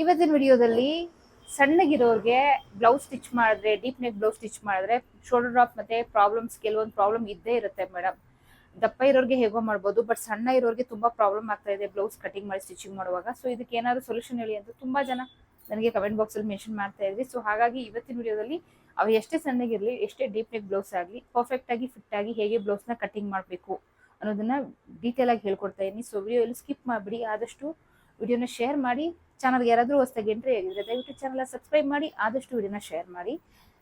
ಇವತ್ತಿನ ವಿಡಿಯೋದಲ್ಲಿ ಸಣ್ಣಗಿರೋರಿಗೆ blouse stitch ಮಾಡಿದ್ರೆ, ಡೀಪ್ ನೆಕ್ ಬ್ಲೌಸ್ ಸ್ಟಿಚ್ ಮಾಡಿದ್ರೆ ಶೋಲ್ಡರ್ ಡ್ರಾಪ್ ಮತ್ತೆ ಕೆಲವೊಂದು ಪ್ರಾಬ್ಲಮ್ ಇದ್ದೇ ಇರುತ್ತೆ ಮೇಡಮ್. ದಪ್ಪ ಇರೋರಿಗೆ ಹೇಗೋ ಮಾಡ್ಬೋದು, ಬಟ್ ಸಣ್ಣ ಇರೋರಿಗೆ ತುಂಬಾ ಪ್ರಾಬ್ಲಮ್ ಆಗ್ತಾ ಇದೆ ಬ್ಲೌಸ್ ಕಟಿಂಗ್ ಮಾಡಿ ಸ್ಟಿಚಿಂಗ್ ಮಾಡುವಾಗ. ಸೊ ಇದಕ್ಕೆ ಏನಾದ್ರು ಸೊಲ್ಯೂಷನ್ ಹೇಳಿ ಅಂತ ತುಂಬಾ ಜನ ನನಗೆ ಕಮೆಂಟ್ ಬಾಕ್ಸ್ ಅಲ್ಲಿ ಮೆನ್ಷನ್ ಮಾಡ್ತಾ ಇದ್ವಿ. ಸೊ ಹಾಗಾಗಿ ಇವತ್ತಿನ ವಿಡಿಯೋದಲ್ಲಿ ಅವು ಎಷ್ಟೇ ಸಣ್ಣಗಿರ್ಲಿ, ಎಷ್ಟೇ ಡೀಪ್ ನೆಕ್ ಬ್ಲೌಸ್ ಆಗಲಿ, ಪರ್ಫೆಕ್ಟ್ ಆಗಿ ಫಿಟ್ ಆಗಿ ಹೇಗೆ ಬ್ಲೌಸ್ ನ ಕಟಿಂಗ್ ಮಾಡಬೇಕು ಅನ್ನೋದನ್ನ ಡೀಟೇಲ್ ಆಗಿ ಹೇಳ್ಕೊಡ್ತಾ ಇದೀನಿ. ಸೊ ವಿಡಿಯೋ ಸ್ಕಿಪ್ ಮಾಡ್ಬಿಡಿ, ಆದಷ್ಟು ವಿಡಿಯೋನ ಶೇರ್ ಮಾಡಿ. ಚಾನಲ್ಗೆ ಯಾರಾದರೂ ಹೊಸದಾಗಿ ಎಂಟ್ರಿ ಆಗಿದ್ರೆ ದಯವಿಟ್ಟು ಚಾನಲ್ ಸಬ್ಸ್ಕ್ರೈಬ್ ಮಾಡಿ, ಆದಷ್ಟು ವಿಡಿಯೋನ ಶೇರ್ ಮಾಡಿ.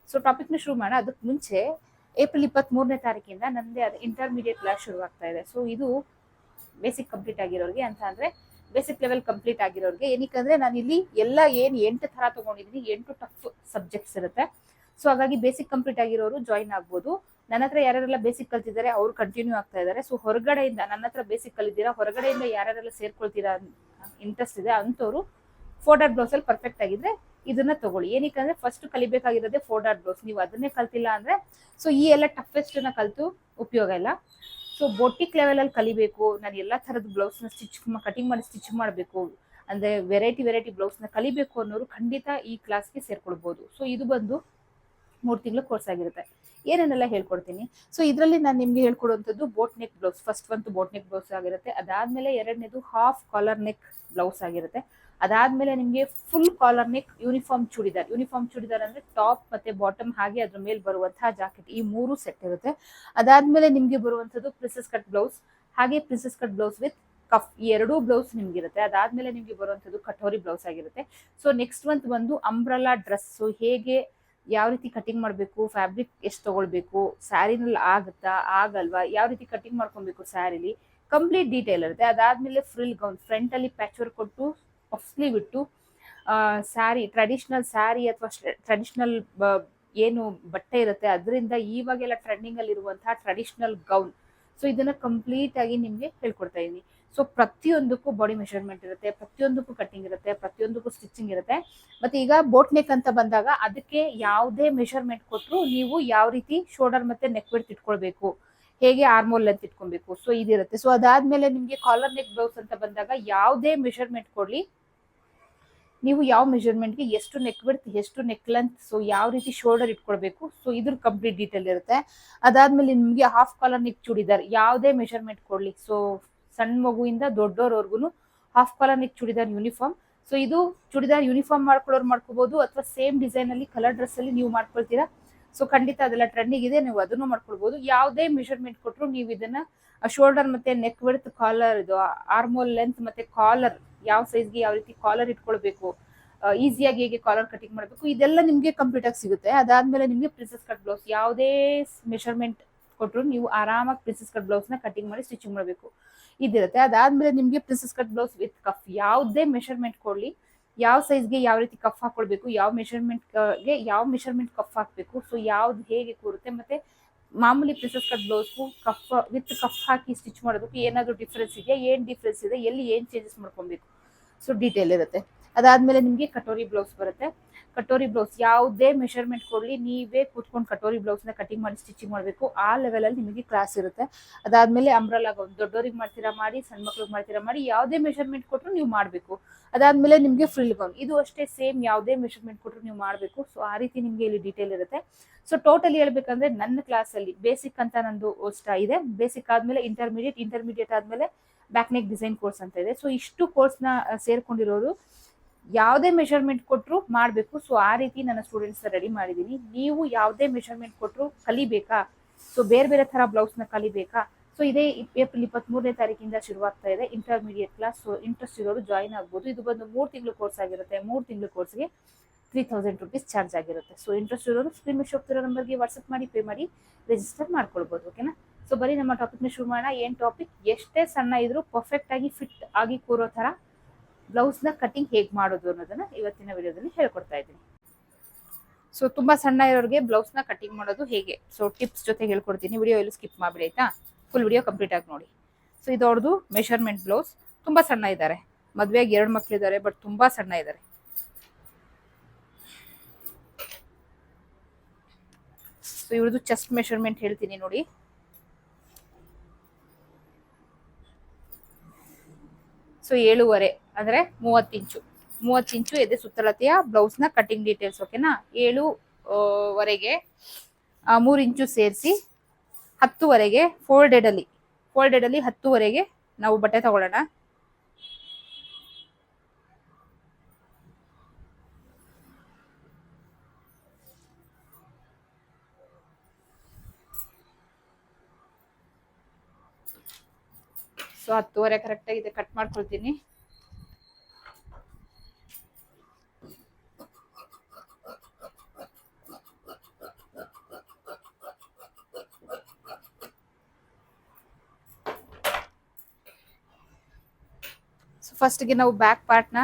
ಸೊ ಟಾಪಿಕ್ನ ಶುರು ಮಾಡೋಣ. ಅದಕ್ಕೆ ಮುಂಚೆ ಏಪ್ರಿಲ್ 23ನೇ ತಾರೀಕಿಂದ ನನ್ನದೇ ಆದ ಇಂಟರ್ಮೀಡಿಯೇಟ್ ಕ್ಲಾಸ್ ಶುರುವಾಗ್ತಾ ಇದೆ. ಸೊ ಇದು ಬೇಸಿಕ್ ಕಂಪ್ಲೀಟ್ ಆಗಿರೋರಿಗೆ ಅಂತ ಅಂದ್ರೆ ಬೇಸಿಕ್ ಲೆವೆಲ್ ಕಂಪ್ಲೀಟ್ ಆಗಿರೋರಿಗೆ. ಏನಕ್ಕಂದ್ರೆ ನಾನು ಇಲ್ಲಿ ಎಲ್ಲ 8 ಥರ ತಗೊಂಡಿದ್ದೀನಿ, 8 ಟಫ್ ಸಬ್ಜೆಕ್ಟ್ಸ್ ಇರುತ್ತೆ. ಸೊ ಹಾಗಾಗಿ ಬೇಸಿಕ್ ಕಂಪ್ಲೀಟ್ ಆಗಿರೋರು ಜಾಯಿನ್ ಆಗ್ಬೋದು. ನನ್ನ ಹತ್ರ ಯಾರೆಲ್ಲ ಬೇಸಿಕ್ ಕಲ್ತಿದ್ದಾರೆ ಅವರು ಕಂಟಿನ್ಯೂ ಆಗ್ತಾ ಇದ್ದಾರೆ. ಸೊ ಹೊರಗಡೆಯಿಂದ ನನ್ನ ಹತ್ರ ಬೇಸಿಕ್ ಕಲಿತೀರಾ, ಹೊರಗಡೆಯಿಂದ ಯಾರೆಲ್ಲ ಸೇರ್ಕೊಳ್ತೀರಾ ಇಂಟ್ರೆಸ್ಟ್ ಇದೆ ಅಂಥವ್ರು 4 ಡಾಟ್ ಬ್ಲೌಸ್ ಅಲ್ಲಿ ಪರ್ಫೆಕ್ಟ್ ಆಗಿದ್ರೆ ಇದನ್ನ ತಗೊಳ್ಳಿ. ಏನಕ್ಕಂದ್ರೆ ಫಸ್ಟ್ ಕಲಿಬೇಕಾಗಿರೋದೇ 4 ಡಾಟ್ ಬ್ಲೌಸ್. ನೀವು ಅದನ್ನೇ ಕಲ್ತಿಲ್ಲ ಅಂದ್ರೆ ಸೊ ಈ ಎಲ್ಲ ಟಫೆಸ್ಟ್ ನ ಕಲ್ತು ಉಪಯೋಗ ಇಲ್ಲ. ಸೊ ಬೋಟಿಕ್ ಲೆವೆಲ್ ಅಲ್ಲಿ ಕಲಿಬೇಕು, ನಾನು ಎಲ್ಲಾ ತರದ ಬ್ಲೌಸ್ ನ ಕಟಿಂಗ್ ಮಾಡಿ ಸ್ಟಿಚ್ ಮಾಡಬೇಕು ಅಂದ್ರೆ ವೆರೈಟಿ ಬ್ಲೌಸ್ ನ ಕಲಿಬೇಕು ಅನ್ನೋರು ಖಂಡಿತ ಈ ಕ್ಲಾಸ್ಗೆ ಸೇರ್ಕೊಳ್ಬಹುದು. ಸೊ ಇದು ಬಂದು 3 ತಿಂಗಳ ಕೋರ್ಸ್ ಆಗಿರುತ್ತೆ. ಏನೇನೆಲ್ಲ ಹೇಳ್ಕೊಡ್ತೀನಿ. ಸೊ ಇದರಲ್ಲಿ ನಾನು ನಿಮ್ಗೆ ಹೇಳ್ಕೊಡುವಂಥದ್ದು ಬೋಟ್ ನೆಕ್ ಬ್ಲೌಸ್. ಫಸ್ಟ್ ಒಂದು ಬೋಟ್ ನೆಕ್ ಬ್ಲೌಸ್ ಆಗಿರುತ್ತೆ. ಅದಾದ್ಮೇಲೆ ಎರಡನೇದು ಹಾಫ್ ಕಾಲರ್ ನೆಕ್ ಬ್ಲೌಸ್ ಆಗಿರುತ್ತೆ. ಅದಾದ್ಮೇಲೆ ನಿಮ್ಗೆ full collar neck uniform churidar ಅಂದ್ರೆ ಟಾಪ್ ಮತ್ತೆ ಬಾಟಮ್ ಹಾಗೆ ಅದ್ರ ಮೇಲೆ ಬರುವಂತಹ ಜಾಕೆಟ್, ಈ 3 ಸೆಟ್ ಇರುತ್ತೆ. ಅದಾದ್ಮೇಲೆ ನಿಮ್ಗೆ ಬರುವಂತದ್ದು ಪ್ರಿನ್ಸೆಸ್ ಕಟ್ ಬ್ಲೌಸ್, ಹಾಗೆ princess cut blouse with cuff, ಈ 2 ಬ್ಲೌಸ್ ನಿಮ್ಗಿರುತ್ತೆ. ಅದಾದ್ಮೇಲೆ ನಿಮ್ಗೆ ಬರುವಂತದ್ದು ಕಟೋರಿ ಬ್ಲೌಸ್ ಆಗಿರುತ್ತೆ. ಸೊ ನೆಕ್ಸ್ಟ್ ಒಂದು ಬಂದು ಅಂಬ್ರಲಾ ಡ್ರೆಸ್. ಸೊ ಹೇಗೆ ಯಾವ ರೀತಿ ಕಟಿಂಗ್ ಮಾಡಬೇಕು, ಫ್ಯಾಬ್ರಿಕ್ ಎಷ್ಟು ತಗೊಳ್ಬೇಕು, ಸ್ಯಾರಿನಲ್ಲಿ ಆಗುತ್ತಾ ಆಗಲ್ವಾ, ಯಾವ ರೀತಿ ಕಟಿಂಗ್ ಮಾಡ್ಕೊಬೇಕು ಸ್ಯಾರಿಲಿ, ಕಂಪ್ಲೀಟ್ ಡೀಟೇಲ್ ಇರುತ್ತೆ. ಅದಾದ್ಮೇಲೆ ಫ್ರಿಲ್ ಗೌನ್, ಫ್ರಂಟ್ ಅಲ್ಲಿ ಪ್ಯಾಚ್ ವರ್ಕ್ ಕೊಟ್ಟು ಪಫ್ ಸ್ಲೀವ್ ಇಟ್ಟು ಸ್ಯಾರಿ, ಟ್ರೆಡಿಷನಲ್ ಸ್ಯಾರಿ ಅಥವಾ ಟ್ರೆಡಿಷನಲ್ ಏನು ಬಟ್ಟೆ ಇರುತ್ತೆ ಅದರಿಂದ ಇವಾಗೆಲ್ಲ ಟ್ರೆಂಡಿಂಗ್ ಅಲ್ಲಿ ಇರುವಂತಹ ಟ್ರೆಡಿಷನಲ್ ಗೌನ್. ಸೊ ಇದನ್ನ ಕಂಪ್ಲೀಟ್ ಆಗಿ ನಿಮ್ಗೆ ಹೇಳ್ಕೊಡ್ತಾ ಇದೀನಿ. ಸೊ ಪ್ರತಿಯೊಂದಕ್ಕೂ ಬಾಡಿ ಮೆಷರ್ಮೆಂಟ್ ಇರುತ್ತೆ, ಪ್ರತಿಯೊಂದಕ್ಕೂ ಕಟಿಂಗ್ ಇರುತ್ತೆ, ಪ್ರತಿಯೊಂದಕ್ಕೂ ಸ್ಟಿಚಿಂಗ್ ಇರುತ್ತೆ. ಮತ್ತೆ ಈಗ ಬೋಟ್ ನೆಕ್ ಅಂತ ಬಂದಾಗ ಅದಕ್ಕೆ ಯಾವುದೇ ಮೆಷರ್ಮೆಂಟ್ ಕೊಟ್ಟರು ನೀವು ಯಾವ ರೀತಿ ಶೋಲ್ಡರ್ ಮತ್ತೆ ನೆಕ್ ವಿಡ್ತ್ ಇಟ್ಕೊಳ್ಬೇಕು, ಹೇಗೆ ಆರ್ಮೋಲ್ ಲೆಂತ್ ಇಟ್ಕೊಬೇಕು, ಸೊ ಇದಿರುತ್ತೆ. ಸೊ ಅದಾದ್ಮೇಲೆ ನಿಮ್ಗೆ ಕಾಲರ್ ನೆಕ್ ಬ್ಲೌಸ್ ಅಂತ ಬಂದಾಗ ಯಾವುದೇ ಮೆಷರ್ಮೆಂಟ್ ಕೊಡ್ಲಿ, ನೀವು ಯಾವ ಮೆಷರ್ಮೆಂಟ್ಗೆ ಎಷ್ಟು ನೆಕ್ ವಿಡ್ತ್, ಎಷ್ಟು ನೆಕ್ ಲೆಂತ್, ಸೊ ಯಾವ ರೀತಿ ಶೋಲ್ಡರ್ ಇಟ್ಕೊಳ್ಬೇಕು, ಸೊ ಇದ್ರ ಕಂಪ್ಲೀಟ್ ಡೀಟೇಲ್ ಇರುತ್ತೆ. ಅದಾದ್ಮೇಲೆ ನಿಮ್ಗೆ ಹಾಫ್ ಕಾಲರ್ ನೆಕ್ ಚೂಡಿದಾರ್ ಯಾವುದೇ ಮೆಷರ್ಮೆಂಟ್ ಕೊಡ್ಲಿ, ಸೊ ಸಣ್ಣ ಮಗುವಿಂದ ದೊಡ್ಡೋರ್ವರ್ಗು half collar neck churidar uniform. So ಇದು ಚೂಡಿದಾರ್ ಯೂನಿಫಾರ್ಮ್ ಮಾಡ್ಕೊಳ್ಳೋರು ಮಾಡ್ಕೋಬಹುದು, ಅಥವಾ ಸೇಮ್ ಡಿಸೈನ್ ಅಲ್ಲಿ ಕಲರ್ ಡ್ರೆಸ್ ಅಲ್ಲಿ ನೀವು ಮಾಡ್ಕೊಳ್ತೀರಾ. ಸೊ ಖಂಡಿತ ಅದೆಲ್ಲ ಟ್ರೆಂಡಿಂಗ್ ಇದೆ, ನೀವು ಅದನ್ನು ಮಾಡ್ಕೊಳ್ಬಹುದು. ಯಾವುದೇ ಮೆಷರ್ಮೆಂಟ್ ಕೊಟ್ಟರು ನೀವು ಇದನ್ನ ಶೋಲ್ಡರ್ ಮತ್ತೆ ನೆಕ್ ವಿಡ್ತ್, ಕಾಲರ್, ಇದು ಆರ್ಮೋಲ್ ಲೆಂತ್ ಮತ್ತೆ ಕಾಲರ್, ಯಾವ ಸೈಜ್ಗೆ ಯಾವ ರೀತಿ ಕಾಲರ್ ಇಟ್ಕೊಳ್ಬೇಕು, ಈಸಿಯಾಗಿ ಹೇಗೆ ಕಾಲರ್ ಕಟಿಂಗ್ ಮಾಡಬೇಕು, ಇದೆಲ್ಲ ನಿಮ್ಗೆ ಕಂಪ್ಲೀಟ್ ಆಗಿ ಸಿಗುತ್ತೆ. ಅದಾದ್ಮೇಲೆ ನಿಮ್ಗೆ ಪ್ರಿನ್ಸೆಸ್ ಕಟ್ ಬ್ಲೌಸ್, ಯಾವುದೇ ಮೆಷರ್ಮೆಂಟ್ ಕೊಟ್ಟರು ನೀವು ಆರಾಮಾಗಿ ಪ್ರಿನ್ಸೆಸ್ ಕಟ್ ಬ್ಲೌಸ್ ನ ಕಟಿಂಗ್ ಮಾಡಿ ಸ್ಟಿಚಿಂಗ್ ಮಾಡಬೇಕು, ಇದಿರುತ್ತೆ. ಅದಾದ್ಮೇಲೆ ನಿಮ್ಗೆ princess cut blouse with cuff, ಯಾವುದೇ ಮೆಷರ್ಮೆಂಟ್ ಕೊಡ್ಲಿ, ಯಾವ ಸೈಜ್ಗೆ ಯಾವ ರೀತಿ ಕಫ್ ಹಾಕೊಳ್ಬೇಕು, ಯಾವ ಮೆಷರ್ಮೆಂಟ್ ಕಫ್ ಹಾಕ್ಬೇಕು, ಸೊ ಯಾವ್ದು ಹೇಗೆ ಕೂರುತ್ತೆ, ಮತ್ತೆ ಮಾಮೂಲಿ ಪ್ರಿನ್ಸೆಸ್ ಕಟ್ ಬ್ಲೌಸ್ಗೂ ಕಫ್ ವಿತ್ ಕಫ್ ಹಾಕಿ ಸ್ಟಿಚ್ ಮಾಡೋದಕ್ಕೆ ಏನಾದರೂ ಡಿಫ್ರೆನ್ಸ್ ಇದೆಯಾ, ಏನ್ ಡಿಫ್ರೆನ್ಸ್ ಇದೆ, ಎಲ್ಲಿ ಏನ್ ಚೇಂಜಸ್ ಮಾಡ್ಕೊಬೇಕು, ಸೊ ಡೀಟೇಲ್ ಇರುತ್ತೆ. ಅದಾದ್ಮೇಲೆ ನಿಮ್ಗೆ ಕಟೋರಿ ಬ್ಲೌಸ್ ಬರುತ್ತೆ. ಕಟೋರಿ ಬ್ಲೌಸ್ ಯಾವುದೇ ಮೆಷರ್ಮೆಂಟ್ ಕೊಡ್ಲಿ, ನೀವೇ ಕೂತ್ಕೊಂಡು ಕಟೋರಿ ಬ್ಲೌಸ್ ನ ಕಟಿಂಗ್ ಮಾಡಿ ಸ್ಟಿಚಿಂಗ್ ಮಾಡಬೇಕು, ಆ ಲೆವೆಲ್ ಅಲ್ಲಿ ನಿಮಗೆ ಕ್ಲಾಸ್ ಇರುತ್ತೆ. ಅದಾದ್ಮೇಲೆ ಅಂಬ್ರಲಾ ಗೌನ್, ದೊಡ್ಡೋರಿಗೆ ಮಾಡ್ತೀರಾ ಮಾಡಿ, ಸಣ್ಣ ಮಕ್ಳಿಗೆ ಮಾಡ್ತೀರಾ ಮಾಡಿ, ಯಾವುದೇ ಮೆಷರ್ಮೆಂಟ್ ಕೊಟ್ಟರು ನೀವು ಮಾಡಬೇಕು. ಅದಾದ್ಮೇಲೆ ನಿಮ್ಗೆ ಫ್ರಿಲ್ ಗೌನ್, ಇದು ಅಷ್ಟೇ ಸೇಮ್, ಯಾವುದೇ ಮೆಷರ್ಮೆಂಟ್ ಕೊಟ್ಟರು ನೀವು ಮಾಡಬೇಕು. ಸೊ ಆ ರೀತಿ ನಿಮ್ಗೆ ಇಲ್ಲಿ ಡೀಟೇಲ್ ಇರುತ್ತೆ. ಸೊ ಟೋಟಲಿ ಹೇಳ್ಬೇಕಂದ್ರೆ ನನ್ನ ಕ್ಲಾಸ್ ಅಲ್ಲಿ ಬೇಸಿಕ್ ಅಂತ ನಂದು ಇದೆ, ಬೇಸಿಕ್ ಆದ್ಮೇಲೆ ಇಂಟರ್ಮೀಡಿಯೇಟ್ ಆದ್ಮೇಲೆ ಬ್ಯಾಕ್ ನೆಕ್ ಡಿಸೈನ್ ಕೋರ್ಸ್ ಅಂತ ಇದೆ. ಸೊ ಇಷ್ಟು ಕೋರ್ಸ್ ನ ಸೇರ್ಕೊಂಡಿರೋರು ಯಾವುದೇ ಮೆಷರ್ಮೆಂಟ್ ಕೊಟ್ಟರು ಮಾಡಬೇಕು. ಸೊ ಆ ರೀತಿ ನನ್ನ ಸ್ಟೂಡೆಂಟ್ಸ್ ರೆಡಿ ಮಾಡಿದೀನಿ. ನೀವು ಯಾವುದೇ ಮೆಷರ್ಮೆಂಟ್ ಕೊಟ್ಟರು ಕಲಿಬೇಕಾ, ಸೊ ಬೇರೆ ತರ ಬ್ಲೌಸ್ ನ ಕಲಿಬೇಕಾ, ಸೊ ಇದೇ ಏಪ್ರಿಲ್ 23ನೇ ತಾರೀಕಿಂದ ಶುರುವಾಗ್ತಾ ಇದೆ ಇಂಟರ್ಮೀಡಿಯೇಟ್ ಕ್ಲಾಸ್. ಸೊ ಇಂಟ್ರೆಸ್ಟ್ ಇರೋರು ಜಾಯಿನ್ ಆಗ್ಬೋದು. ಇದು ಬಂದು 3 ತಿಂಗಳು ಕೋರ್ಸ್ ಆಗಿರುತ್ತೆ. 3 ತಿಂಗಳು ಕೋರ್ಸ್ಗೆ 3000 rupees ಚಾರ್ಜ್ ಆಗಿರುತ್ತೆ. ಸೊ ಇಂಟ್ರೆಸ್ಟ್ ಇರೋರು ಸ್ಕ್ರೀನ್ ಮೇಲೆ ಹೋಗ್ತಿರೋ ನಂಬರ್ಗೆ ವಾಟ್ಸ್ಆಪ್ ಮಾಡಿ ಪೇ ಮಾಡಿ ರಿಜಿಸ್ಟರ್ ಮಾಡ್ಕೊಳ್ಬಹುದು. ಓಕೆನಾ. ಸೊ ಬರೀ ನಮ್ಮ ಟಾಪಿಕ್ನ ಶುರು ಮಾಡೋಣ. ಏನ್ ಟಾಪಿಕ್, ಎಷ್ಟೇ ಸಣ್ಣ ಇದ್ರು ಪರ್ಫೆಕ್ಟ್ ಆಗಿ ಫಿಟ್ ಆಗಿ ಕೂರೋ ತರ ಬ್ಲೌಸ್ ನ ಕಟಿಂಗ್ ಹೇಗ್ ಮಾಡೋದು ಅನ್ನೋದನ್ನ ಇವತ್ತಿನ ವಿಡಿಯೋದಲ್ಲಿ ಹೇಳ್ಕೊಡ್ತಾ ಇದ್ದೀನಿ. ಸೊ ತುಂಬಾ ಸಣ್ಣ ಇರೋರಿಗೆ ಬ್ಲೌಸ್ ನ ಕಟಿಂಗ್ ಮಾಡೋದು ಹೇಗೆ, ಸೊ ಟಿಪ್ಸ್ ಜೊತೆ ಹೇಳ್ಕೊಡ್ತೀನಿ. ವಿಡಿಯೋ ಎಲ್ಲೂ ಸ್ಕಿಪ್ ಮಾಡ್ಬಿಡಿ ಆಯ್ತಾ, ಫುಲ್ ವಿಡಿಯೋ ಕಂಪ್ಲೀಟ್ ಆಗಿ ನೋಡಿ. ಸೊ ಇದು ಅವ್ರದ್ದು ಮೆಷರ್ಮೆಂಟ್ ಬ್ಲೌಸ್. ತುಂಬಾ ಸಣ್ಣ ಇದ್ದಾರೆ, ಮದ್ವೆಗೆ 2 ಮಕ್ಳಿದ್ದಾರೆ, ಬಟ್ ತುಂಬಾ ಸಣ್ಣ ಇದ್ದಾರೆ. ಸೊ ಇವ್ರದ್ದು ಚೆಸ್ಟ್ ಮೆಷರ್ಮೆಂಟ್ ಹೇಳ್ತೀನಿ ನೋಡಿ. ಸೊ 7.5 ಅಂದ್ರೆ 30 ಇಂಚು, 30 ಇಂಚು ಎದೆ ಸುತ್ತಳತೆಯ ಬ್ಲೌಸ್ ನ ಕಟಿಂಗ್ ಡೀಟೇಲ್ಸ್. ಓಕೆನಾ, 7 ವರೆಗೆ 3 ಇಂಚು ಸೇರಿಸಿ 10ವರೆಗೆ ಫೋಲ್ಡೆಡ್ ಅಲ್ಲಿ 10ವರೆಗೆ ನಾವು ಬಟ್ಟೆ ತಗೊಳ್ಳೋಣ. ಸೊ 10ವರೆ ಕರೆಕ್ಟ್ ಆಗಿದೆ, ಕಟ್ ಮಾಡ್ಕೊಳ್ತೀನಿ. ಸೊ ಫಸ್ಟ್ಗೆ ನಾವು ಬ್ಯಾಕ್ ಪಾರ್ಟ್ ನ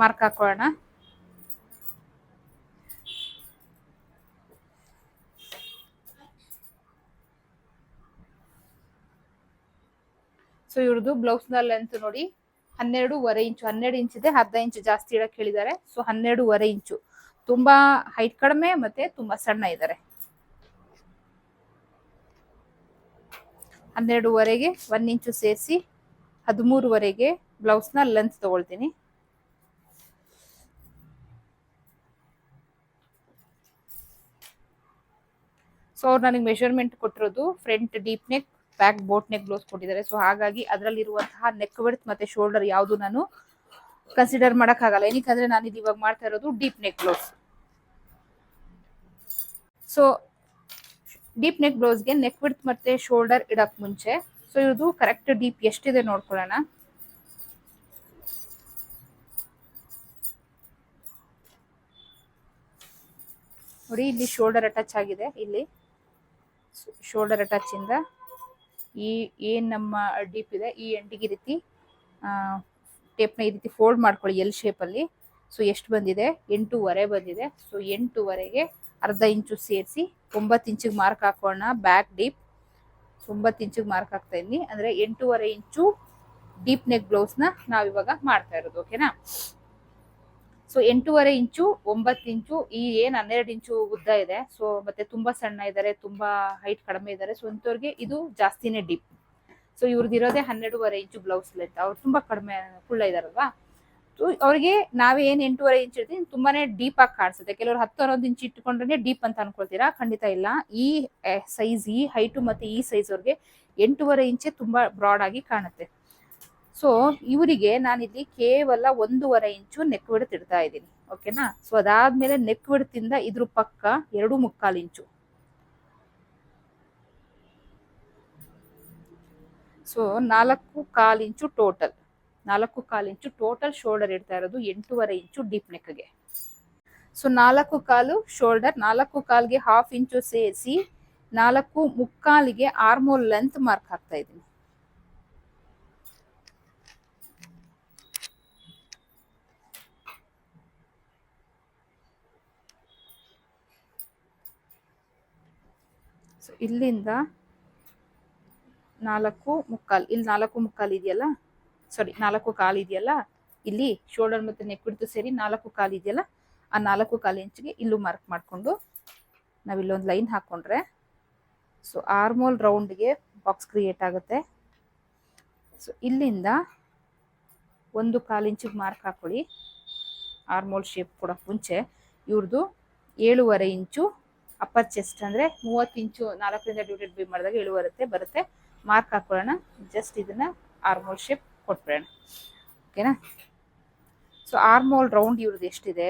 ಮಾರ್ಕ್ ಹಾಕೊಳ್ಳೋಣ. ಸೊ ಇವ್ರದ್ದು ಬ್ಲೌಸ್ ನ ಲೆಂತ್ ನೋಡಿ 12.5 ಇಂಚು. 12 ಇಂಚ್ ಇದೆ, ಅರ್ಧ ಇಂಚು ಜಾಸ್ತಿ ಇಡಕ್ ಹೇಳಿದ್ದಾರೆ. ಸೊ 12.5 ಇಂಚು, ತುಂಬಾ ಹೈಟ್ ಕಡಿಮೆ ಮತ್ತೆ ತುಂಬಾ ಸಣ್ಣ ಇದ್ದಾರೆ. 12ವರೆಗೆ 1 ಇಂಚು ಸೇರಿಸಿ 13ವರೆಗೆ ಬ್ಲೌಸ್ ನ ಲೆಂತ್ ತಗೊಳ್ತೀನಿ. ಸೊ ಅವ್ರು ನನಗೆ ಮೆಷರ್ಮೆಂಟ್ ಕೊಟ್ಟಿರೋದು front deep neck, back boat neck blouse ಕೊಟ್ಟಿದ್ದಾರೆ. ಸೊ ಹಾಗಾಗಿ ಅದರಲ್ಲಿರುವಂತಹ ನೆಕ್ ವಿಡ್ತ್ ಮತ್ತೆ ಶೋಲ್ಡರ್ ಯಾವುದು ನಾನು ಕನ್ಸಿಡರ್ ಮಾಡಕ್ಕಾಗಲ್ಲ. ಏನಕ್ಕಂದ್ರೆ ನಾನು ಇದು ಇವಾಗ ಮಾಡ್ತಾ ಇರೋದು deep neck blouse. So deep neck ಬ್ಲೌಸ್ಗೆ ನೆಕ್ ವಿಡ್ತ್ ಮತ್ತೆ ಶೋಲ್ಡರ್ ಇಡಕ್ ಮುಂಚೆ ಸೊ ಇದು ಕರೆಕ್ಟ್ ಡೀಪ್ ಎಷ್ಟಿದೆ ನೋಡ್ಕೊಳ್ಳೋಣ. ನೋಡಿ, ಇಲ್ಲಿ ಶೋಲ್ಡರ್ ಅಟ್ಯಾಚ್ ಆಗಿದೆ. ಇಲ್ಲಿ ಶೋಲ್ಡರ್ ಅಟ್ಯಾಚ್ ಇಂದ ಏನ್ ನಮ್ಮ ಡೀಪ್ ಇದೆ ಈ ಎಂಡಿಗೆ ಈ ರೀತಿ ಟೇಪ್ನ ಈ ರೀತಿ ಫೋಲ್ಡ್ ಮಾಡ್ಕೊಳ್ಳಿ ಎಲ್ ಶೇಪ್ ಅಲ್ಲಿ. ಸೊ ಎಷ್ಟು ಬಂದಿದೆ? 8.5 ಬಂದಿದೆ. ಸೊ 8ವರೆಗೆ ಅರ್ಧ ಇಂಚು ಸೇರಿಸಿ 9 ಇಂಚಿಗೆ ಮಾರ್ಕ್ ಹಾಕೋಣ. ಬ್ಯಾಕ್ ಡೀಪ್ 9 ಇಂಚಿಗೆ ಮಾರ್ಕ್ ಹಾಕ್ತಾ ಇದೀನಿ. ಅಂದ್ರೆ 8.5 ಇಂಚು ಡೀಪ್ ನೆಕ್ ಬ್ಲೌಸ್ ನ ನಾವಿವಾಗ ಮಾಡ್ತಾ ಇರೋದು. ಓಕೆನಾ? ಸೊ 8.5 ಇಂಚು 9 ಇಂಚು ಈ ಏನ್ 12 ಇಂಚು ಉದ್ದ ಇದೆ. ಸೊ ಮತ್ತೆ ತುಂಬಾ ಸಣ್ಣ ಇದ್ದಾರೆ, ತುಂಬಾ ಹೈಟ್ ಕಡಿಮೆ ಇದ್ದಾರೆ. ಸೊ ಇಂಥವ್ರಿಗೆ ಇದು ಜಾಸ್ತಿನೇ ಡೀಪ್. ಸೊ ಇವ್ರದ್ದು ಇರೋದೇ 12.5 ಇಂಚು ಬ್ಲೌಸ್ ಲೆಂತ್. ಅವ್ರು ತುಂಬಾ ಕಡಿಮೆ ಕುಳ್ಳ ಇದಾರಲ್ವಾ. ಸೊ ಅವ್ರಿಗೆ ನಾವೇ ಏನ್ 8.5 ಇಂಚ್ ಇರ್ತೀವಿ ತುಂಬಾನೇ ಡೀಪ್ ಆಗಿ ಕಾಣಿಸುತ್ತೆ. ಕೆಲವರು 10-11 ಇಂಚ್ ಇಟ್ಕೊಂಡ್ರೆ ಡೀಪ್ ಅಂತ ಅನ್ಕೊಳ್ತೀರಾ, ಖಂಡಿತ ಇಲ್ಲ. ಈ ಸೈಜ್, ಈ ಹೈಟು ಮತ್ತೆ ಈ ಸೈಜ್ ಅವ್ರಿಗೆ 8.5 ಇಂಚೆ ತುಂಬಾ ಬ್ರಾಡ್ ಆಗಿ ಕಾಣುತ್ತೆ. ಸೊ ಇವರಿಗೆ ನಾನಿಲ್ಲಿ ಕೇವಲ 1.5 ಇಂಚು ನೆಕ್ ವಿಡ್ತ್ ಇಡ್ತಾ ಇದ್ದೀನಿ. ಓಕೆನಾ? ಸೊ ಅದಾದ್ಮೇಲೆ ನೆಕ್ ವಿಡ್ತ್ ಇಂದ ಇದ್ರ ಪಕ್ಕ 2.25 ಇಂಚು. ಸೊ 4.25 ಇಂಚು ಟೋಟಲ್. 4.25 ಇಂಚು ಟೋಟಲ್ ಶೋಲ್ಡರ್ ಇಡ್ತಾ ಇರೋದು 8.5 ಇಂಚು ಡೀಪ್ ನೆಕ್ಗೆ. ಸೊ 4.25 ಶೋಲ್ಡರ್, 4.25ಗೆ 1/2 ಇಂಚು ಸೇರಿಸಿ 4.25ಗೆ ಆರ್ಮೋಲ್ ಲೆಂತ್ ಮಾರ್ಕ್ ಹಾಕ್ತಾ ಇದ್ದೀನಿ. ಸೊ ಇಲ್ಲಿಂದ 4.25, ಇಲ್ಲಿ 4.25 ಇದೆಯಲ್ಲ, ಸಾರಿ 4.25 ಇದೆಯಲ್ಲ, ಇಲ್ಲಿ ಶೋಲ್ಡರ್ ಮತ್ತೆ ನೆಕ್ ಬಿಡ್ತು ಸೇರಿ 4.25 ಇದೆಯಲ್ಲ, ಆ 4.25 ಇಂಚಿಗೆ ಇಲ್ಲೂ ಮಾರ್ಕ್ ಮಾಡಿಕೊಂಡು ನಾವಿಲ್ಲೊಂದು ಲೈನ್ ಹಾಕೊಂಡ್ರೆ ಸೊ ಆರ್ಮೋಲ್ ರೌಂಡ್ಗೆ ಬಾಕ್ಸ್ ಕ್ರಿಯೇಟ್ ಆಗುತ್ತೆ. ಸೊ ಇಲ್ಲಿಂದ 1.25 ಇಂಚಿಗೆ ಮಾರ್ಕ್ ಹಾಕೊಳ್ಳಿ. ಆರ್ಮೋಲ್ ಶೇಪ್ ಕೊಡೋಕೆ ಮುಂಚೆ ಇವ್ರದ್ದು 7.5 ಇಂಚು ಅಪ್ಪರ್ ಚೆಸ್ಟ್, ಅಂದರೆ 30 ಇಂಚು 4ರಿಂದ ಡಿವೈಡೆಡ್ ಬೈ ಮಾಡಿದಾಗ 7 ಬರುತ್ತೆ. ಮಾರ್ಕ್ ಹಾಕೊಳ್ಳೋಣ. ಜಸ್ಟ್ ಇದನ್ನ ಆರ್ಮೋಲ್ ಶೇಪ್ ಕೊಟ್ಬಿಡೋಣ. ಓಕೆನಾ? ಸೊ ಆರ್ಮೋಲ್ ರೌಂಡ್ ಇವ್ರದ್ದು ಎಷ್ಟಿದೆ?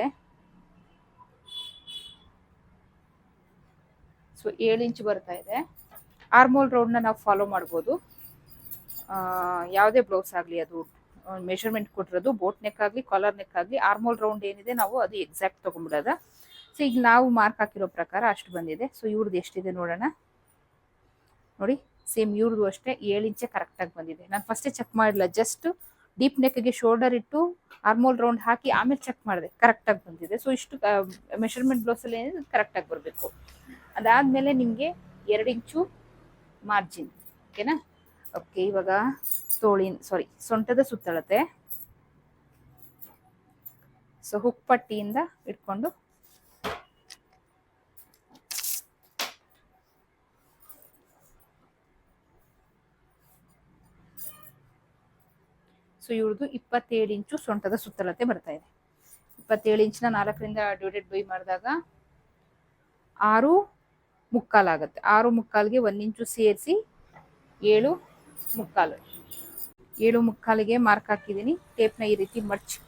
ಸೊ 7 ಇಂಚು ಬರ್ತಾ ಇದೆ. ಆರ್ಮೋಲ್ ರೌಂಡ್ನ ನಾವು ಫಾಲೋ ಮಾಡ್ಬೋದು. ಯಾವುದೇ ಬ್ಲೌಸ್ ಆಗಲಿ, ಅದು ಮೆಷರ್ಮೆಂಟ್ ಕೊಟ್ಟಿರೋದು ಬೋಟ್ ನೆಕ್ ಆಗಲಿ ಕಾಲರ್ ನೆಕ್ ಆಗಲಿ, ಆರ್ಮೋಲ್ ರೌಂಡ್ ಏನಿದೆ ನಾವು ಅದು ಎಕ್ಸಾಕ್ಟ್ ತೊಗೊಂಡ್ಬಿಡೋದ. ಸೊ ಈಗ ನಾವು ಮಾರ್ಕ್ ಹಾಕಿರೋ ಪ್ರಕಾರ ಅಷ್ಟು ಬಂದಿದೆ. ಸೊ ಇವ್ರದ್ದು ಎಷ್ಟಿದೆ ನೋಡೋಣ. ನೋಡಿ, ಸೇಮ್ ಇವ್ರದ್ದು ಅಷ್ಟೇ 7 ಇಂಚೆ ಕರೆಕ್ಟಾಗಿ ಬಂದಿದೆ. ನಾನು ಫಸ್ಟೇ ಚೆಕ್ ಮಾಡಿಲ್ಲ, ಜಸ್ಟ್ ಡೀಪ್ ನೆಕ್ಗೆ ಶೋಲ್ಡರ್ ಇಟ್ಟು ಆರ್ಮೋಲ್ ರೌಂಡ್ ಹಾಕಿ ಆಮೇಲೆ ಚೆಕ್ ಮಾಡಿದೆ, ಕರೆಕ್ಟಾಗಿ ಬಂದಿದೆ. ಸೊ ಇಷ್ಟು ಮೆಷರ್ಮೆಂಟ್ ಬ್ಲೌಸಲ್ಲಿ ಏನಿದೆ ಕರೆಕ್ಟಾಗಿ ಬರಬೇಕು. ಅದಾದಮೇಲೆ ನಿಮಗೆ 2 ಇಂಚು ಮಾರ್ಜಿನ್. ಓಕೆನಾ? ಓಕೆ, ಇವಾಗ ಸೊಂಟದ ಸುತ್ತಳತೆ. ಸೊ ಹುಕ್ ಪಟ್ಟಿಯಿಂದ ಇಟ್ಕೊಂಡು ಸೊ ಇವ್ರದ್ದು 27 ಇಂಚು ಸೊಂಟದ ಸುತ್ತಳತೆ ಬರ್ತಾ ಇದೆ. 27 ಇಂಚ್ನ 4ರಿಂದ ಡಿವೈಡೆಡ್ ಬೈ ಮಾಡಿದಾಗ 6 ಆಗುತ್ತೆ. 6 1 ಇಂಚು ಸೇರಿಸಿ 7 7 ಮಾರ್ಕ್ ಹಾಕಿದ್ದೀನಿ. ಟೇಪ್ನ ಈ ರೀತಿ ಮಡ್ಚಿ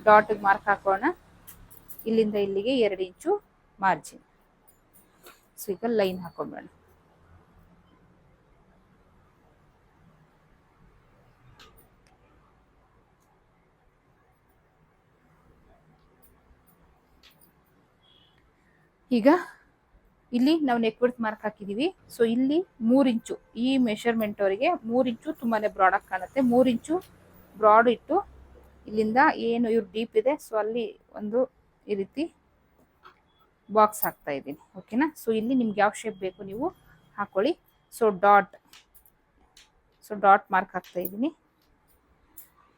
ಡಾಟ್ಗೆ ಮಾರ್ಕ್ ಹಾಕೋಣ. ಇಲ್ಲಿಂದ ಇಲ್ಲಿಗೆ 2 ಇಂಚು ಮಾರ್ಜಿನ್. ಸೊ ಈಗ ಲೈನ್ ಹಾಕೊಂಡ್ಬೇಡ. ಈಗ ಇಲ್ಲಿ ನಾವು ನೆಕ್ ವಿಡ್ತ್ ಮಾರ್ಕ್ ಹಾಕಿದೀವಿ. ಸೊ ಇಲ್ಲಿ 3 ಇಂಚು ಈ ಮೆಷರ್ಮೆಂಟ್ ಅವರಿಗೆ 3 ಇಂಚು ತುಂಬಾನೇ ಬ್ರಾಡ್ ಆಗಿ ಕಾಣುತ್ತೆ. 3 ಇಂಚು ಬ್ರಾಡ್ ಇಟ್ಟು ಇಲ್ಲಿಂದ ಏನು ಇವ್ರು ಡೀಪ್ ಇದೆ ಸೊ ಅಲ್ಲಿ ಒಂದು ಈ ರೀತಿ ಬಾಕ್ಸ್ ಹಾಕ್ತಾ ಇದ್ದೀನಿ. ಓಕೆನಾ? ಸೊ ಇಲ್ಲಿ ನಿಮ್ಗೆ ಯಾವ ಶೇಪ್ ಬೇಕು ನೀವು ಹಾಕೊಳ್ಳಿ. ಸೊ ಡಾಟ್ ಮಾರ್ಕ್ ಹಾಕ್ತಾ ಇದ್ದೀನಿ.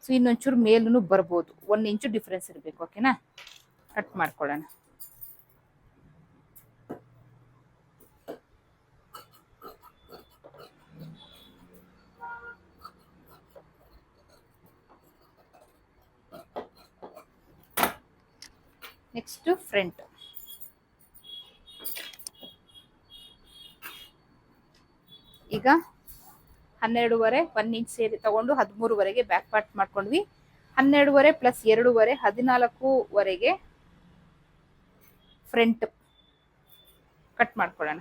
ಸೊ ಇನ್ನೊಂಚೂರು ಮೇಲೂ ಬರ್ಬೋದು, 1 ಇಂಚು ಡಿಫ್ರೆನ್ಸ್ ಇರಬೇಕು. ಓಕೆನಾ? ಕಟ್ ಮಾಡ್ಕೊಳ್ಳೋಣ. Next front. ಈಗ 12.5 1 ಇಂಚ್ ಸೇರಿ ತಗೊಂಡು 13ವರೆಗೆ ಬ್ಯಾಕ್ ಪಾರ್ಟ್ ಮಾಡ್ಕೊಂಡ್ವಿ. 12.5 ಪ್ಲಸ್ 2.5 14ವರೆಗೆ ಫ್ರಂಟ್ ಕಟ್ ಮಾಡ್ಕೊಳ್ಳೋಣ.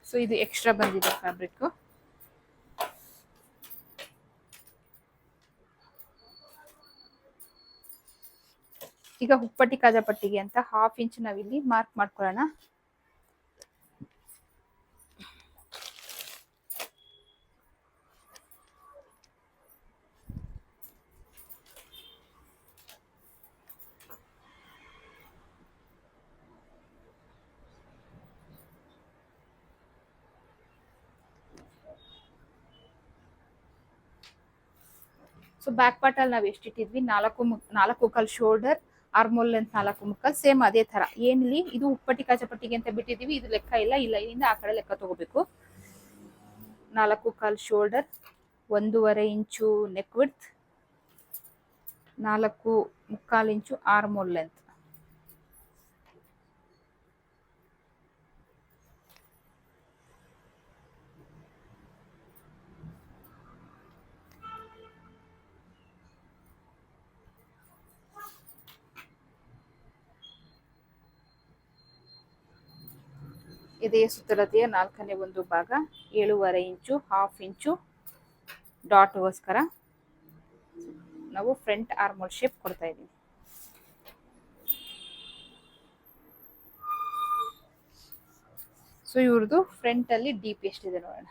ಸೊ ಇದು ಎಕ್ಸ್ಟ್ರಾ ಬಂದಿದೆ ಫ್ಯಾಬ್ರಿಕ್. ಈಗ ಹುಪ್ಪಟ್ಟಿ ಕಾಜಾಪಟ್ಟಿಗೆ ಅಂತ 1/2 ಇಂಚ್ ನಾವಿಲ್ಲಿ ಮಾರ್ಕ್ ಮಾಡ್ಕೊಳ್ಳೋಣ. ಸೊ ಬ್ಯಾಕ್ ಪಾರ್ಟ್ ಅಲ್ಲಿ ನಾವು ಎಷ್ಟಿಟ್ಟಿದ್ವಿ 4 ಕಾಲ್ ಶೋಲ್ಡರ್, ಆರ್ಮೋಲ್ ಲೆಂತ್ 4 ಮುಕ್ಕಾಲ್, ಸೇಮ್ ಅದೇ ತರ. ಏನಿಲ್ಲಿ ಇದು ಉಪ್ಪಟ್ಟಿ ಕಾಜಾಪಟ್ಟಿಗೆ ಅಂತ ಬಿಟ್ಟಿದೀವಿ, ಇದು ಲೆಕ್ಕ ಇಲ್ಲ. ಇಲ್ಲಿಂದ ಆ ಕಡೆ ಲೆಕ್ಕ ತಗೋಬೇಕು. 4 ಕಾಲ್ ಶೋಲ್ಡರ್, 1.5 ಇಂಚು ನೆಕ್ ವಿಡ್ತ್, 4 ಮುಕ್ಕಾಲ್ ಇಂಚು ಆರ್ಮೋಲ್ ಲೆಂತ್. ಇದೇ ಸುತ್ತಳತೆಯ 4ನೇ ಒಂದು ಭಾಗ 7.5 ಇಂಚು, 1/2 ಇಂಚು ಡಾಟ್ಗೋಸ್ಕರ ನಾವು ಫ್ರಂಟ್ ಆರ್ಮೋಲ್ ಶೇಪ್ ಕೊಡ್ತಾ ಇದ್ದೀವಿ. ಸೊ ಇವ್ರದ್ದು ಫ್ರಂಟ್ ಅಲ್ಲಿ ಡೀಪ್ ಎಷ್ಟಿದೆ ನೋಡೋಣ.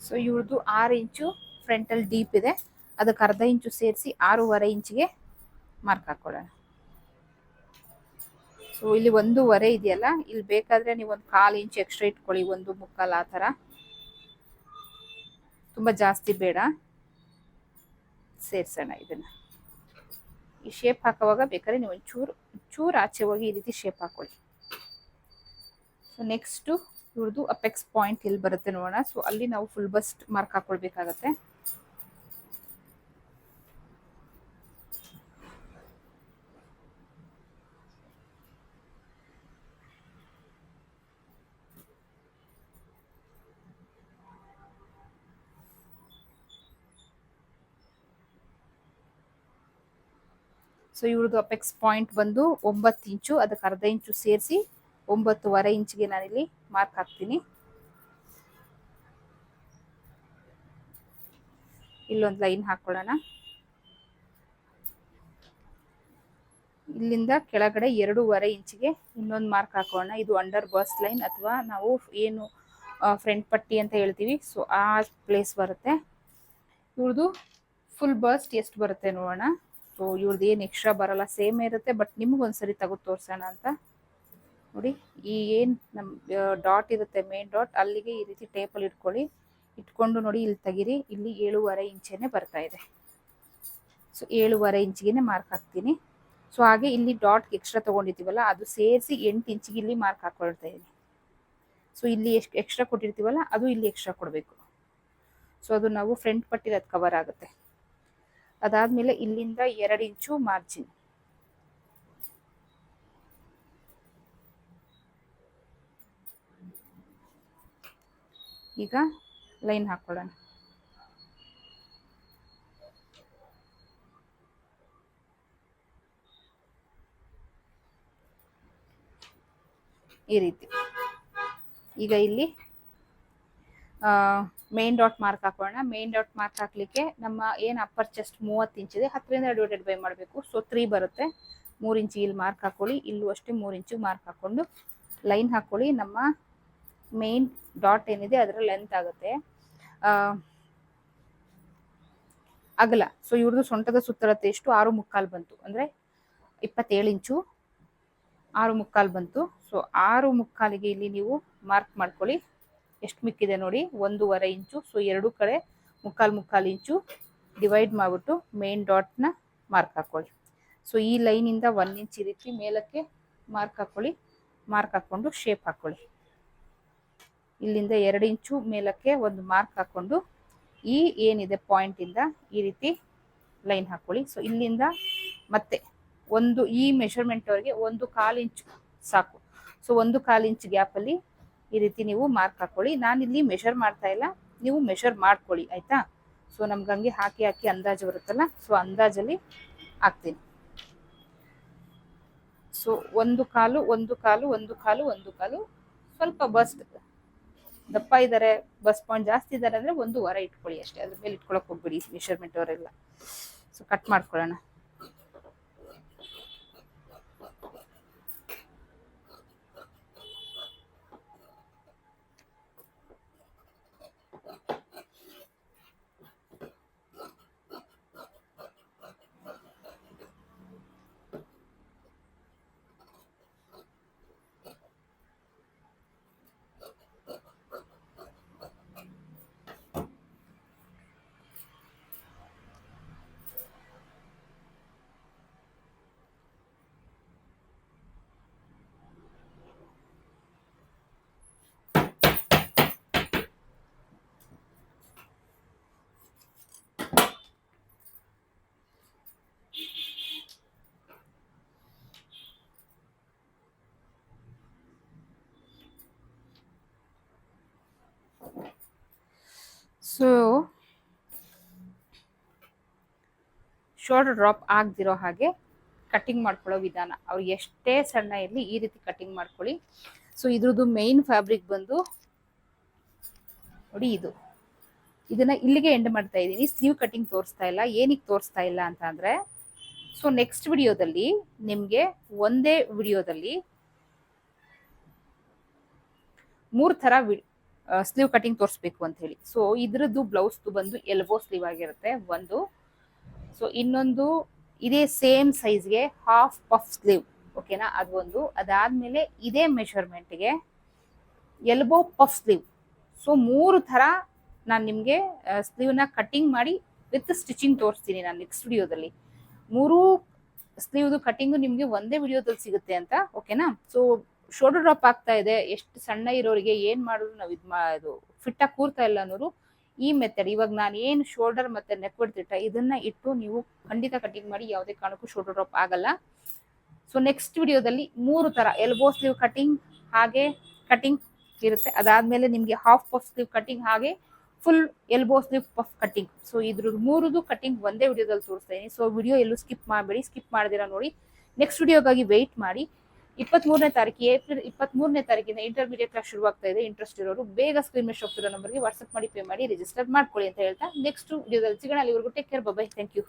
ಸೊ ಇವ್ರದ್ದು 6 ಇಂಚು ಫ್ರಂಟ್ ಅಲ್ಲಿ ಡೀಪ್ ಇದೆ, ಅದಕ್ಕೆ 1/2 ಇಂಚು ಸೇರಿಸಿ 6.5 ಇಂಚಿಗೆ ಮಾರ್ಕ್ ಹಾಕೊಳ್ಳೋಣ. ಸೊ ಇಲ್ಲಿ 1.5 ಇದೆಯಲ್ಲ, ಇಲ್ಲಿ ಬೇಕಾದ್ರೆ ನೀವು 1/4 ಇಂಚು ಎಕ್ಸ್ಟ್ರಾ ಇಟ್ಕೊಳ್ಳಿ, 1 ಮುಕ್ಕಾಲ್ ಆ ತರ, ತುಂಬಾ ಜಾಸ್ತಿ ಬೇಡ. ಸೇರ್ಸೋಣ ಇದನ್ನ. ಈ ಶೇಪ್ ಹಾಕುವಾಗ ಬೇಕಾದ್ರೆ ನೀವು ಒಂಚೂರು ಆಚೆ ಹೋಗಿ ಈ ರೀತಿ ಶೇಪ್ ಹಾಕೊಳ್ಳಿ. ಸೊ ನೆಕ್ಸ್ಟ್ ಇವ್ರದ್ದು ಅಪೆಕ್ಸ್ ಪಾಯಿಂಟ್ ಇಲ್ಲಿ ಬರುತ್ತೆ ನೋಡೋಣ. ಸೊ ಅಲ್ಲಿ ನಾವು ಫುಲ್ ಬಸ್ಟ್ ಮಾರ್ಕ್ ಹಾಕೊಳ್ಬೇಕಾಗತ್ತೆ. ಸೊ ಇವ್ರದ್ದು ಅಪೆಕ್ಸ್ ಪಾಯಿಂಟ್ ಬಂದು 9 ಇಂಚು, ಅದಕ್ಕೆ 1/2 ಇಂಚು ಸೇರಿಸಿ 9.5 ಇಂಚಿಗೆ ನಾನಿಲ್ಲಿ ಮಾರ್ಕ್ ಹಾಕ್ತೀನಿ. ಇಲ್ಲೊಂದು ಲೈನ್ ಹಾಕೊಳ್ಳೋಣ. ಇಲ್ಲಿಂದ ಕೆಳಗಡೆ 2.5 ಇಂಚಿಗೆ ಇನ್ನೊಂದು ಮಾರ್ಕ್ ಹಾಕೋಣ. ಇದು ಅಂಡರ್ ಬಸ್ಟ್ ಲೈನ್ ಅಥವಾ ನಾವು ಏನು ಫ್ರಂಟ್ ಪಟ್ಟಿ ಅಂತ ಹೇಳ್ತೀವಿ. ಸೊ ಆ ಪ್ಲೇಸ್ ಬರುತ್ತೆ. ಇವ್ರದ್ದು ಫುಲ್ ಬಸ್ಟ್ ಎಷ್ಟು ಬರುತ್ತೆ ನೋಡೋಣ. ಸೊ ಇವ್ರದ್ದು ಏನು ಎಕ್ಸ್ಟ್ರಾ ಬರಲ್ಲ, ಸೇಮ್ ಇರುತ್ತೆ. ಬಟ್ ನಿಮ್ಗೊಂದ್ಸರಿ ತೆಗೆದು ತೋರಿಸೋಣ ಅಂತ ನೋಡಿ. ಈ ಏನು ನಮ್ಮ ಡಾಟ್ ಇರುತ್ತೆ, ಮೇನ್ ಡಾಟ್, ಅಲ್ಲಿಗೆ ಈ ರೀತಿ ಟೇಪಲ್ಲಿ ಇಟ್ಕೊಂಡು ನೋಡಿ, ಇಲ್ಲಿ ತೆಗಿರಿ. ಇಲ್ಲಿ 7.5 ಇಂಚೇನೆ ಬರ್ತಾ ಇದೆ. ಸೊ 7.5 ಇಂಚಿಗೆ ಮಾರ್ಕ್ ಹಾಕ್ತೀನಿ. ಸೊ ಹಾಗೆ ಇಲ್ಲಿ ಡಾಟ್ ಎಕ್ಸ್ಟ್ರಾ ತೊಗೊಂಡಿರ್ತೀವಲ್ಲ ಅದು ಸೇರಿಸಿ 8 ಇಂಚಿಗೆ ಇಲ್ಲಿ ಮಾರ್ಕ್ ಹಾಕೊಳ್ತಾ ಇದ್ದೀನಿ. ಸೊ ಇಲ್ಲಿ ಎಷ್ಟು ಎಕ್ಸ್ಟ್ರಾ ಕೊಟ್ಟಿರ್ತೀವಲ್ಲ ಅದು ಇಲ್ಲಿ ಎಕ್ಸ್ಟ್ರಾ ಕೊಡಬೇಕು. ಸೊ ಅದು ನಾವು ಫ್ರಂಟ್ ಪಟ್ಟಿಗೆ ಅದು ಕವರ್ ಆಗುತ್ತೆ. ಅದಾದಮೇಲೆ ಇಲ್ಲಿಂದ 2 ಇಂಚು ಮಾರ್ಜಿನ್. ಈಗ ಲೈನ್ ಹಾಕೊಳ್ಳೋಣ. ಈ ರೀತಿ. ಈಗ ಇಲ್ಲಿ ಮೇನ್ ಡಾಟ್ ಮಾರ್ಕ್ ಹಾಕೋಣ. ಮೇನ್ ಡಾಟ್ ಮಾರ್ಕ್ ಹಾಕ್ಲಿಕ್ಕೆ ನಮ್ಮ ಏನು ಅಪ್ಪರ್ ಚೆಸ್ಟ್ 30 ಇಂಚಿದೆ, 10ರಿಂದ ಡಿವೈಡೆಡ್ ಬೈ ಮಾಡಬೇಕು. ಸೊ 3 ಬರುತ್ತೆ. 3 ಇಂಚು ಇಲ್ಲಿ ಮಾರ್ಕ್ ಹಾಕೊಳ್ಳಿ. ಇಲ್ಲೂ ಅಷ್ಟೇ 3 ಇಂಚು ಮಾರ್ಕ್ ಹಾಕೊಂಡು ಲೈನ್ ಹಾಕೊಳ್ಳಿ. ನಮ್ಮ ಮೇನ್ ಡಾಟ್ ಏನಿದೆ ಅದರ ಲೆಂತ್ ಆಗುತ್ತೆ ಅಗಲ. ಸೊ ಇವ್ರದ್ದು ಸೊಂಟದ ಸುತ್ತಳತೆ ಎಷ್ಟು 6.25 ಬಂತು, ಅಂದರೆ 27 ಇಂಚು 6.25 ಬಂತು. ಸೊ 6.25ಗೆ ಇಲ್ಲಿ ನೀವು ಮಾರ್ಕ್ ಮಾಡ್ಕೊಳ್ಳಿ. ಎಷ್ಟು ಮಿಕ್ಕಿದೆ ನೋಡಿ, 1.5 ಇಂಚು. ಸೊ 2 ಕಡೆ 3.25 ಇಂಚು ಡಿವೈಡ್ ಮಾಡಿಬಿಟ್ಟು ಮೇನ್ ಡಾಟ್ನ ಮಾರ್ಕ್ ಹಾಕೊಳ್ಳಿ. ಸೊ ಈ ಲೈನಿಂದ 1 ಇಂಚ್ ಈ ರೀತಿ ಮೇಲಕ್ಕೆ ಮಾರ್ಕ್ ಹಾಕೊಳ್ಳಿ. ಮಾರ್ಕ್ ಹಾಕ್ಕೊಂಡು ಶೇಪ್ ಹಾಕೊಳ್ಳಿ. ಇಲ್ಲಿಂದ 2 ಇಂಚು ಮೇಲಕ್ಕೆ ಒಂದು ಮಾರ್ಕ್ ಹಾಕ್ಕೊಂಡು ಈ ಏನಿದೆ ಪಾಯಿಂಟಿಂದ ಈ ರೀತಿ ಲೈನ್ ಹಾಕೊಳ್ಳಿ. ಸೊ ಇಲ್ಲಿಂದ ಮತ್ತೆ ಈ ಮೆಷರ್ಮೆಂಟ್ವರೆಗೆ 1.25 ಇಂಚು ಸಾಕು. ಸೊ 1.25 ಇಂಚ್ ಗ್ಯಾಪಲ್ಲಿ ಈ ರೀತಿ ನೀವು ಮಾರ್ಕ್ ಹಾಕೊಳ್ಳಿ. ನಾನಿಲ್ಲಿ ಮೆಷರ್ ಮಾಡ್ತಾ ಇಲ್ಲ, ನೀವು ಮೆಷರ್ ಮಾಡ್ಕೊಳ್ಳಿ ಆಯ್ತಾ. ಸೊ ನಮ್ಗೆ ಹಂಗೆ ಹಾಕಿ ಅಂದಾಜು ಬರುತ್ತಲ್ಲ, ಸೊ ಅಂದಾಜಲ್ಲಿ ಹಾಕ್ತೀನಿ. ಸೊ 1 ಕಾಲು ಸ್ವಲ್ಪ ಬಸ್ಟ್ ದಪ್ಪ ಇದ್ದಾರೆ, ಬಸ್ ಪಾಯಿಂಟ್ ಜಾಸ್ತಿ ಇದ್ದಾರೆ ಅಂದರೆ 1.25 ಇಟ್ಕೊಳ್ಳಿ ಅಷ್ಟೇ. ಅದ್ರ ಮೇಲೆ ಇಟ್ಕೊಳಕ್ ಹೋಗ್ಬಿಡಿ ಮೆಷರ್ಮೆಂಟ್ ಅವರೆಲ್ಲ. ಸೊ ಕಟ್ ಮಾಡ್ಕೊಳ್ಳೋಣ. ಸೊ ಶೋಲ್ಡರ್ ಡ್ರಾಪ್ ಆಗದಿರೋ ಹಾಗೆ ಕಟ್ಟಿಂಗ್ ಮಾಡ್ಕೊಳ್ಳೋ ವಿಧಾನ, ಅವ್ರಿಗೆ ಎಷ್ಟೇ ಸಣ್ಣ ಇರಲಿ ಈ ರೀತಿ ಕಟ್ಟಿಂಗ್ ಮಾಡ್ಕೊಳ್ಳಿ. ಸೊ ಇದ್ರದ್ದು ಮೇನ್ ಫ್ಯಾಬ್ರಿಕ್ ಬಂದು ನೋಡಿ, ಇದನ್ನ ಇಲ್ಲಿಗೆ ಎಂಡ್ ಮಾಡ್ತಾ ಇದ್ದೀನಿ. ಸ್ಲೀವ್ ಕಟ್ಟಿಂಗ್ ತೋರಿಸ್ತಾ ಇಲ್ಲ. ಏನಕ್ಕೆ ತೋರಿಸ್ತಾ ಇಲ್ಲ ಅಂತ ಅಂದ್ರೆ, ಸೊ ನೆಕ್ಸ್ಟ್ ವಿಡಿಯೋದಲ್ಲಿ ನಿಮಗೆ ಒಂದೇ ವಿಡಿಯೋದಲ್ಲಿ 3 ಥರ ಸ್ಲೀವ್ ಕಟಿಂಗ್ ತೋರಿಸ್ಬೇಕು ಅಂತ ಹೇಳಿ. ಸೊ ಇದ್ರದ್ದು ಬ್ಲೌಸ್ ಬಂದು ಎಲ್ಬೋ ಸ್ಲೀವ್ ಆಗಿರುತ್ತೆ ಒಂದು. ಸೊ ಇನ್ನೊಂದು ಇದೇ ಸೇಮ್ ಸೈಜ್ಗೆ ಹಾಫ್ ಪಫ್ ಸ್ಲೀವ್, ಓಕೆನಾ, ಅದು ಒಂದು. ಅದಾದ್ಮೇಲೆ ಇದೇ ಮೆಷರ್ಮೆಂಟ್ಗೆ ಎಲ್ಬೋ ಪಫ್ ಸ್ಲೀವ್. ಸೊ 3 ಥರ ನಾನು ನಿಮಗೆ ಸ್ಲೀವ್ನ ಕಟ್ಟಿಂಗ್ ಮಾಡಿ ವಿತ್ ಸ್ಟಿಚಿಂಗ್ ತೋರಿಸ್ತೀನಿ ನಾನು ನೆಕ್ಸ್ಟ್ ವಿಡಿಯೋದಲ್ಲಿ. 3 ಸ್ಲೀವ್ದು ಕಟ್ಟಿಂಗು ನಿಮಗೆ ಒಂದೇ ವಿಡಿಯೋದಲ್ಲಿ ಸಿಗುತ್ತೆ ಅಂತ, ಓಕೆನಾ. ಸೊ ಶೋಲ್ಡರ್ ಡ್ರಾಪ್ ಆಗ್ತಾ ಇದೆ, ಎಷ್ಟು ಸಣ್ಣ ಇರೋರಿಗೆ ಏನು ಮಾಡಿದ್ರು ನಾವು ಇದು ಫಿಟ್ಟಾಗಿ ಕೂರ್ತಾ ಇಲ್ಲ ಅನ್ನೋರು ಈ ಮೆಥಡ್, ಇವಾಗ ನಾನು ಏನು ಶೋಲ್ಡರ್ ಮತ್ತೆ ನೆಕ್ ಬಿಡ್ತಿಟ್ಟ ಇದನ್ನ ಇಟ್ಟು ನೀವು ಖಂಡಿತ ಕಟಿಂಗ್ ಮಾಡಿ, ಯಾವುದೇ ಕಾರಣಕ್ಕೂ ಶೋಲ್ಡರ್ ಡ್ರಾಪ್ ಆಗಲ್ಲ. ಸೊ ನೆಕ್ಸ್ಟ್ ವಿಡಿಯೋದಲ್ಲಿ 3 ಥರ ಎಲ್ಬೋ ಸ್ಲೀವ್ ಕಟಿಂಗ್ ಹಾಗೆ ಕಟಿಂಗ್ ಇರುತ್ತೆ. ಅದಾದ್ಮೇಲೆ ನಿಮಗೆ ಹಾಫ್ ಪಫ್ ಸ್ಲೀವ್ ಕಟಿಂಗ್ ಹಾಗೆ full elbow sleeve puff cutting. So ಇದ್ರದ್ದು 3ದು ಕಟಿಂಗ್ ಒಂದೇ ವಿಡಿಯೋದಲ್ಲಿ ತೋರಿಸ್ತಾ ಇದೀನಿ. ಸೊ ವಿಡಿಯೋ ಎಲ್ಲೂ ಸ್ಕಿಪ್ ಮಾಡಬೇಡಿ. ಸ್ಕಿಪ್ ಮಾಡ್ದಿರಾ ನೋಡಿ, ನೆಕ್ಸ್ಟ್ ವಿಡಿಯೋಗಾಗಿ ವೆಯ್ಟ್ ಮಾಡಿ. 23ನೇ ತಾರೀಕು ಏಪ್ರಿಲ್ 23ನೇ ತಾರೀಕಿಂದ ಇಂಟರ್ಮೀಡಿಯೇಟ್ ಕ್ಲಾಸ್ ಶುರುವಾಗ್ತಾ ಇದೆ. ಇಂಟ್ರೆಸ್ಟ್ ಇರೋರು ಬೇಗ ಸ್ಕ್ರೀನ್ ಮೇಲೆ ಹೋಗ್ತಿರೋ ನಂಬರ್ಗೆ ವಾಟ್ಸ್ಆಪ್ ಮಾಡಿ ಪೇ ಮಾಡಿ ರಿಜಿಸ್ಟರ್ ಮಾಡ್ಕೊಳ್ಳಿ ಅಂತ ಹೇಳ್ತಾ ನೆಕ್ಸ್ಟ್ ವಿಡಿಯೋದಲ್ಲಿ ಸಿಗೋಣ. ಅಲ್ಲಿವರೆಗೂ take care, bye, thank you.